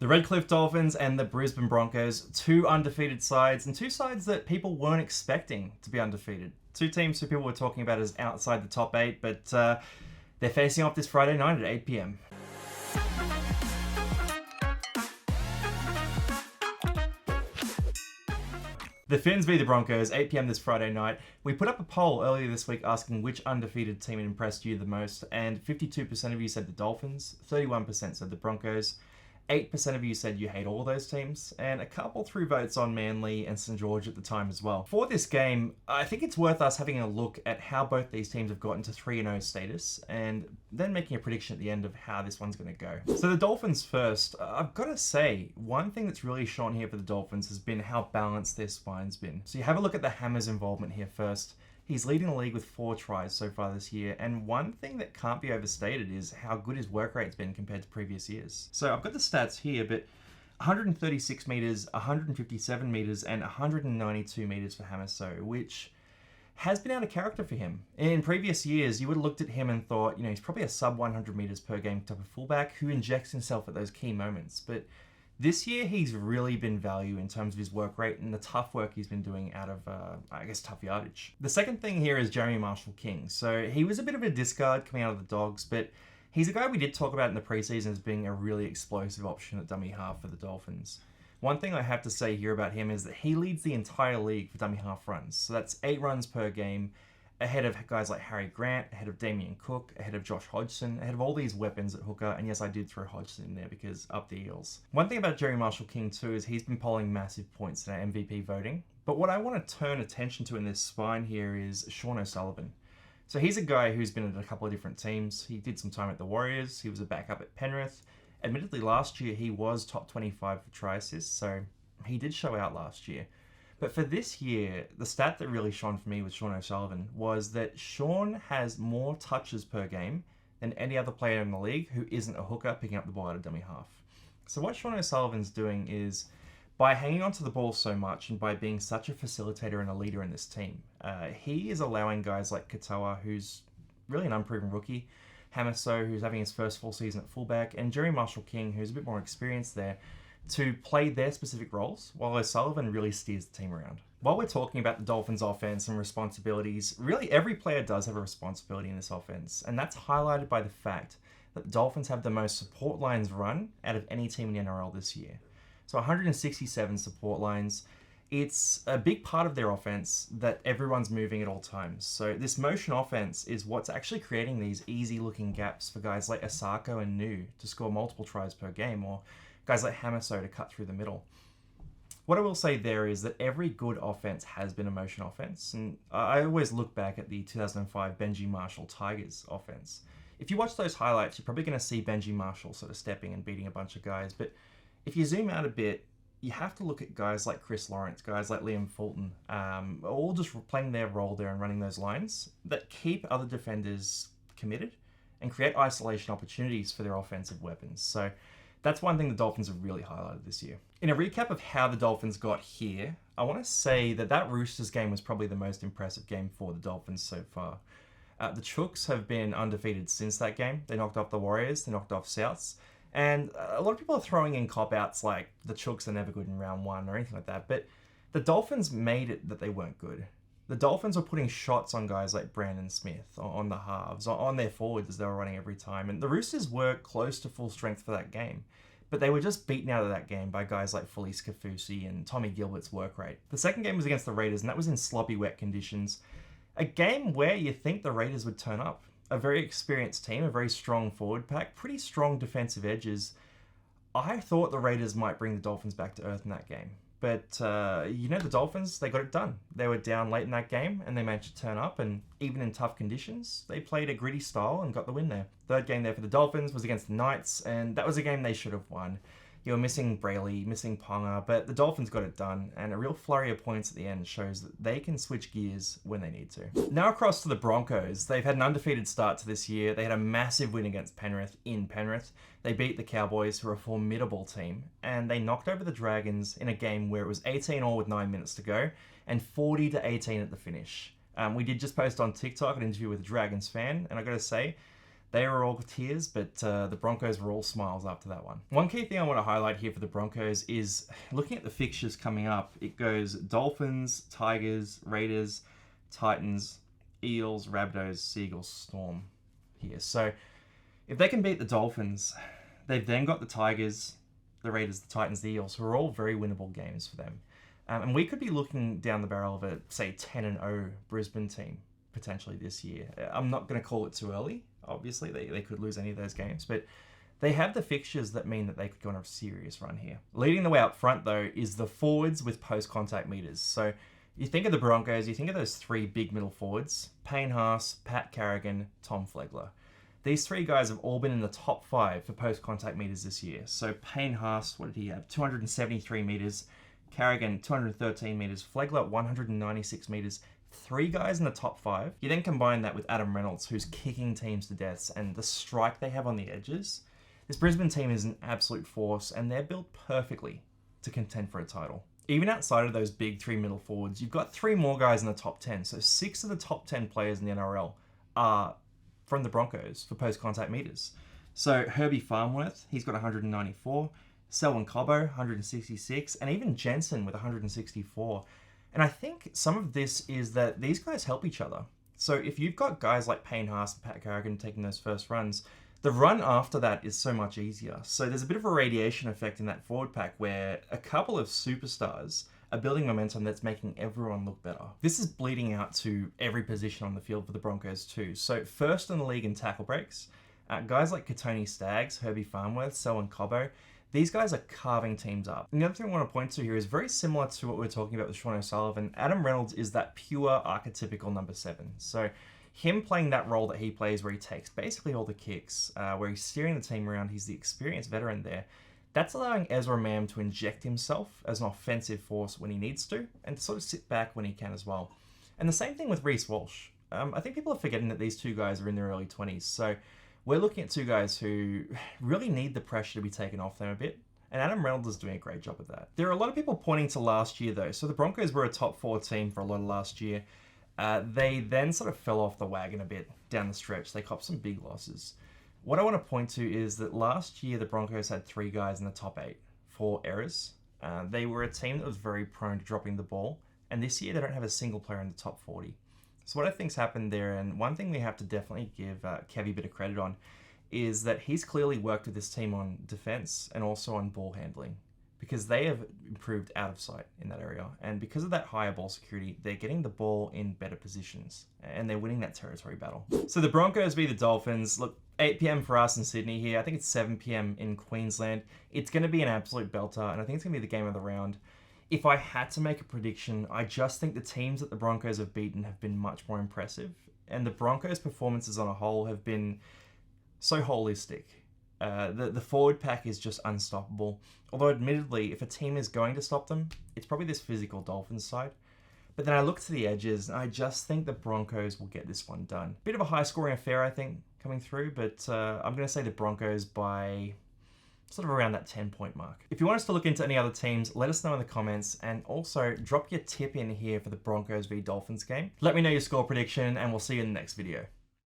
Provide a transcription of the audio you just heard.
The Redcliffe Dolphins and the Brisbane Broncos, two undefeated sides, and two sides that people weren't expecting to be undefeated. Two teams who people were talking about as outside the top 8, but they're facing off this Friday night at 8 p.m. The Finns beat the Broncos, 8 p.m. this Friday night. We put up a poll earlier this week asking which undefeated team impressed you the most, and 52% of you said the Dolphins, 31% said the Broncos, 8% of you said you hate all those teams, and a couple threw votes on Manly and St. George at the time as well. For this game, I think it's worth us having a look at how both these teams have gotten to 3-0 status, and then making a prediction at the end of how this one's going to go. So the Dolphins first, I've got to say, one thing that's really shown here for the Dolphins has been how balanced their spine's been. So you have a look at the Hammer's involvement here first. He's leading the league with 4 tries so far this year, and one thing that can't be overstated is how good his work rate's been compared to previous years. So I've got the stats here, but 136 metres, 157 metres, and 192 metres for Hammer, which has been out of character for him. In previous years, you would have looked at him and thought, he's probably a sub 100 metres per game type of fullback who injects himself at those key moments. But this year, he's really been value in terms of his work rate and the tough work he's been doing out of, tough yardage. The second thing here is Jeremy Marshall-King. So he was a bit of a discard coming out of the Dogs, but he's a guy we did talk about in the preseason as being a really explosive option at dummy half for the Dolphins. One thing I have to say here about him is that he leads the entire league for dummy half runs. So that's 8 runs per game, ahead of guys like Harry Grant, ahead of Damien Cook, ahead of Josh Hodgson, ahead of all these weapons at hooker. And yes, I did throw Hodgson in there because up the Eels. One thing about Jerry Marshall-King too is he's been polling massive points in our MVP voting. But what I want to turn attention to in this spine here is Sean O'Sullivan. So he's a guy who's been at a couple of different teams. He did some time at the Warriors. He was a backup at Penrith. Admittedly, last year he was top 25 for try assists, so he did show out last year. But for this year, the stat that really shone for me with Sean O'Sullivan was that Sean has more touches per game than any other player in the league who isn't a hooker picking up the ball out of dummy half. So what Sean O'Sullivan's doing is, by hanging onto the ball so much and by being such a facilitator and a leader in this team, he is allowing guys like Katoa, who's really an unproven rookie, Hamaso, who's having his first full season at fullback, and Jerry Marshall-King, who's a bit more experienced there, to play their specific roles, while O'Sullivan really steers the team around. While we're talking about the Dolphins' offense and responsibilities, really every player does have a responsibility in this offense, and that's highlighted by the fact that the Dolphins have the most support lines run out of any team in the NRL this year. So 167 support lines. It's a big part of their offense that everyone's moving at all times. So this motion offense is what's actually creating these easy-looking gaps for guys like Asako and Nu to score multiple tries per game, or guys like Hamaso to cut through the middle. What I will say there is that every good offense has been a motion offense, and I always look back at the 2005 Benji Marshall Tigers offense. If you watch those highlights, you're probably going to see Benji Marshall sort of stepping and beating a bunch of guys, but if you zoom out a bit, you have to look at guys like Chris Lawrence, guys like Liam Fulton, all just playing their role there and running those lines that keep other defenders committed and create isolation opportunities for their offensive weapons. So that's one thing the Dolphins have really highlighted this year. In a recap of how the Dolphins got here, I want to say that Roosters game was probably the most impressive game for the Dolphins so far. The Chooks have been undefeated since that game. They knocked off the Warriors, they knocked off Souths, and a lot of people are throwing in cop-outs like the Chooks are never good in round 1 or anything like that, but the Dolphins made it that they weren't good. The Dolphins were putting shots on guys like Brandon Smith, on the halves, on their forwards as they were running every time. And the Roosters were close to full strength for that game, but they were just beaten out of that game by guys like Felice Kafusi and Tommy Gilbert's work rate. The second game was against the Raiders, and that was in sloppy, wet conditions. A game where you think the Raiders would turn up. A very experienced team, a very strong forward pack, pretty strong defensive edges. I thought the Raiders might bring the Dolphins back to earth in that game. But, the Dolphins, they got it done. They were down late in that game, and they managed to turn up, and even in tough conditions, they played a gritty style and got the win there. Third game there for the Dolphins was against the Knights, and that was a game they should have won. You were missing Brayley, missing Ponga, but the Dolphins got it done, and a real flurry of points at the end shows that they can switch gears when they need to. Now across to the Broncos. They've had an undefeated start to this year. They had a massive win against Penrith in Penrith. They beat the Cowboys, who are a formidable team, and they knocked over the Dragons in a game where it was 18-all with 9 minutes to go, and 40-18 at the finish. We did just post on TikTok an interview with a Dragons fan, and I gotta say, They were all tears, but the Broncos were all smiles after that one. One key thing I want to highlight here for the Broncos is looking at the fixtures coming up. It goes Dolphins, Tigers, Raiders, Titans, Eels, Rabbitohs, Seagulls, Storm here. So if they can beat the Dolphins, they've then got the Tigers, the Raiders, the Titans, the Eels, who are all very winnable games for them. And we could be looking down the barrel of a, say, 10-0 Brisbane team potentially this year. I'm not going to call it too early. Obviously, they could lose any of those games, but they have the fixtures that mean that they could go on a serious run here. Leading the way up front, though, is the forwards with post-contact meters. So you think of the Broncos, you think of those three big middle forwards, Payne Haas, Pat Carrigan, Tom Flegler. These three guys have all been in the top 5 for post-contact meters this year. So Payne Haas, what did he have? 273 meters. Carrigan, 213 meters. Flegler, 196 meters. 3 guys in the top 5. You then combine that with Adam Reynolds, who's kicking teams to deaths, and the strike they have on the edges. This Brisbane team is an absolute force, and they're built perfectly to contend for a title. Even outside of those big 3 middle forwards, you've got 3 more guys in the top 10. So 6 of the top 10 players in the NRL are from the Broncos for post-contact meters. So Herbie Farnworth, he's got 194. Selwyn Cobbo, 166. And even Jensen with 164. And I think some of this is that these guys help each other. So if you've got guys like Payne Haas and Pat Carrigan taking those first runs, the run after that is so much easier. So there's a bit of a radiation effect in that forward pack where a couple of superstars are building momentum that's making everyone look better. This is bleeding out to every position on the field for the Broncos too. So first in the league in tackle breaks, guys like Katoni Staggs, Herbie Farnworth, Selwyn Cobbo, these guys are carving teams up. And the other thing I want to point to here is very similar to what we were talking about with Sean O'Sullivan. Adam Reynolds is that pure archetypical number 7. So him playing that role that he plays where he takes basically all the kicks, where he's steering the team around, he's the experienced veteran there. That's allowing Ezra Mam to inject himself as an offensive force when he needs to, and to sort of sit back when he can as well. And the same thing with Reece Walsh. I think people are forgetting that these 2 guys are in their early 20s. So we're looking at 2 guys who really need the pressure to be taken off them a bit. And Adam Reynolds is doing a great job of that. There are a lot of people pointing to last year, though. So the Broncos were a top 4 team for a lot of last year. They then sort of fell off the wagon a bit down the stretch. They copped some big losses. What I want to point to is that last year the Broncos had 3 guys in the top 8 for errors. They were a team that was very prone to dropping the ball. And this year they don't have a single player in the top 40. So what I think's happened there, and one thing we have to definitely give Kevy a bit of credit on, is that he's clearly worked with this team on defense and also on ball handling, because they have improved out of sight in that area. And because of that higher ball security, they're getting the ball in better positions and they're winning that territory battle. So the Broncos beat the Dolphins. Look, 8 p.m. for us in Sydney here. I think it's 7 p.m. in Queensland. It's going to be an absolute belter, and I think it's going to be the game of the round. If I had to make a prediction, I just think the teams that the Broncos have beaten have been much more impressive. And the Broncos' performances on a whole have been so holistic. The forward pack is just unstoppable. Although admittedly, if a team is going to stop them, it's probably this physical Dolphins side. But then I look to the edges, and I just think the Broncos will get this one done. Bit of a high-scoring affair, I think, coming through, but I'm going to say the Broncos by sort of around that 10-point mark. If you want us to look into any other teams, let us know in the comments, and also drop your tip in here for the Broncos v Dolphins game. Let me know your score prediction, and we'll see you in the next video.